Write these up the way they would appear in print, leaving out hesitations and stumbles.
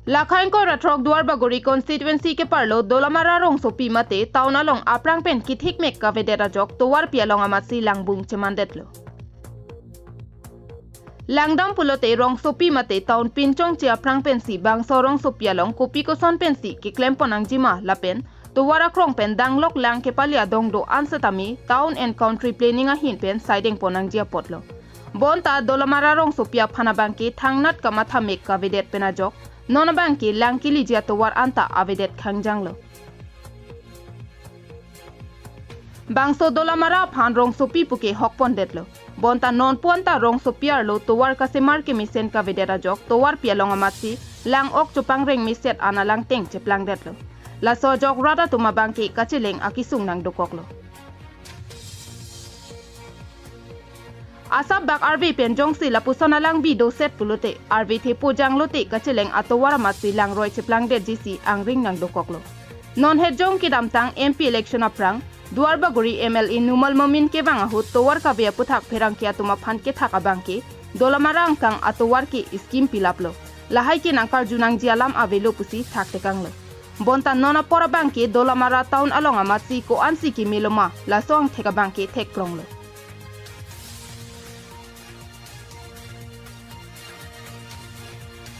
Lakhain ko ratrok duar bagori constituency ke parlo Dolamara Rongsopi mate taun along aprang pen kithik mek ka vedera jok towar pialong amatsi langbung chemandetlo. Langdam pulote Rongsopi mate taun pinchong che aprang pensi bangso Rongsopi along kopi ko son pensi ke klemponang jima lapen towara krong pen danglok lang ke palia dongdo ansatami town and country planning a hin pen siding ponang jia potlo. Bonta Dolamara Rongsopi phanabangke thangnat kamatha mek ka vedet penajok non bangki langkili jia towar anta avedet khangjanglo. Bangso Dolamara phan Rongsopi puke hokpon detlo. Bonta non puanta Rongsopi arlo towar kase marke misen ka vedera jok towar pialong amatsi lang ok chupang reng miset ana lang teng cheplang detlo. La so jok rada tuma bangki kachileng akisung nang dokoklo. Asap bak RV penjong si lapusona langbi do set pulote RV tepo janglote kacheleng atowara matsi lang roy cheplang det GC ang ring nang dokoklo. Non hejong kidamtang MP election aprang duar baguri MLE numal momin ke bang ahut towar ka bia puthak pherang ke atuma phan ke thaka bangke Dolamara angkang atowar ke scheme pilaplo. Lahai ke nangkar junang jialam avelo pusi thak tekanglo. Bonta nona pora bangke Dolamara town along amatsi ko ansi ki miloma la soang theka bangke thek pronglo.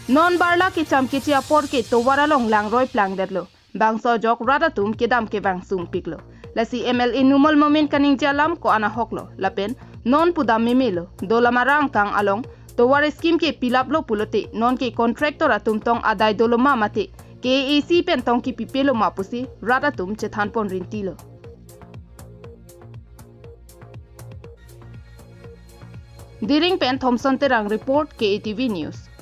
Non barla ki chamki chia por ke towara long lang roy plang detlo. Bangso jok rada tum ke dam ke bang sung piklo. Lasi MLE numal momen kaning jalam ko ana hoklo. Lapen non pudam mimilo. Dolamara angkang along towara scheme ke pilaplo pulote non ke contractor atum tong adai doloma mate ke AC pen tong ki pipelo mapusi rada tum che thanpon rintilo. Diring pen Thompson terang report KATV News.